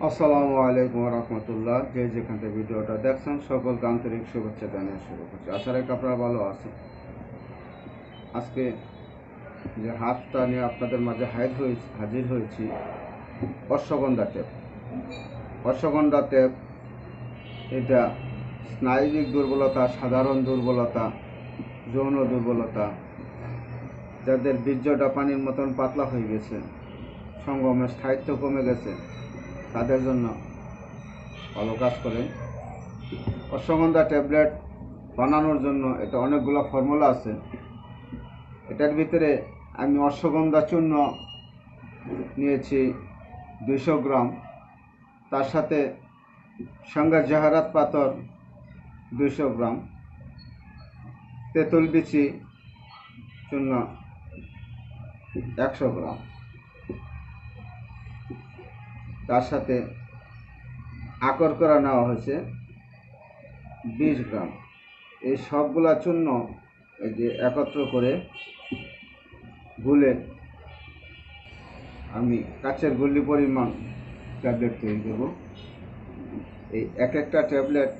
আসসালামু আলাইকুম রহমতুল্লাহ। যে যেখান থেকে ভিডিওটা দেখছেন সকলকে আন্তরিক শুভেচ্ছা জানিয়ে শুরু করছি। আশা রাখি আপনারা ভালো আছেন। আজকে যে হাতটা নিয়ে আপনাদের মাঝে হাজির হয়েছি অশ্বগন্ধা টেপ। অশ্বগন্ধা টেপ এটা স্নায়বিক দুর্বলতা, সাধারণ দুর্বলতা, যৌন দুর্বলতা, যাদের বীর্যটা পানির মতন পাতলা হয়ে গেছে, সঙ্গমের স্থায়িত্ব কমে গেছে, তাদের জন্য ভালো কাজ করে। অশ্বগন্ধা ট্যাবলেট বানানোর জন্য এটা অনেকগুলো ফর্মুলা আছে। এটার ভিতরে আমি অশ্বগন্ধা চূর্ণ নিয়েছি 200 গ্রাম, তার সাথে সঙ্গে জাহারাত পাথর 200 গ্রাম, তেঁতুল বিচি চূর্ণ 100 গ্রাম, তার সাথে আকর করা নেওয়া হয়েছে 20 গ্রাম। এই সবগুলা চূর্ণ এই যে একত্র করে গুলে আমি কাচের গুল্লি পরিমাণ ট্যাবলেট তৈরি দেব। এই একটা ট্যাবলেট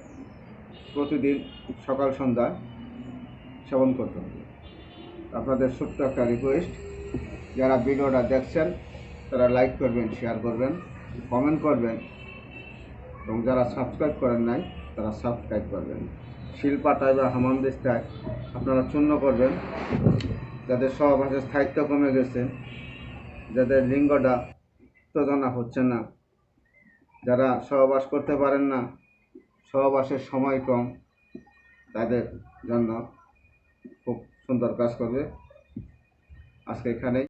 প্রতিদিন সকাল সন্ধ্যা সেবন করতে হবে। আপনাদের ছোট্ট একটা রিকোয়েস্ট, যারা ভিডিওটা দেখছেন তারা লাইক করবেন, শেয়ার করবেন, কমেন্ট করবেন, এবং যারা সাবস্ক্রাইব করেন নাই তারা সাবস্ক্রাইব করবেন। শিলপাটায় বা হামানদিস্তায় আপনারা চূর্ণ করবেন। যাদের সহবাসের স্থায়িত্ব কমে গেছে, যাদের লিঙ্গটা উত্তেজনা হচ্ছে না, যারা সহবাস করতে পারেন না, সহবাসের সময় কম, তাদের জন্য খুব সুন্দর কাজ করবে। আজকে এখানেই।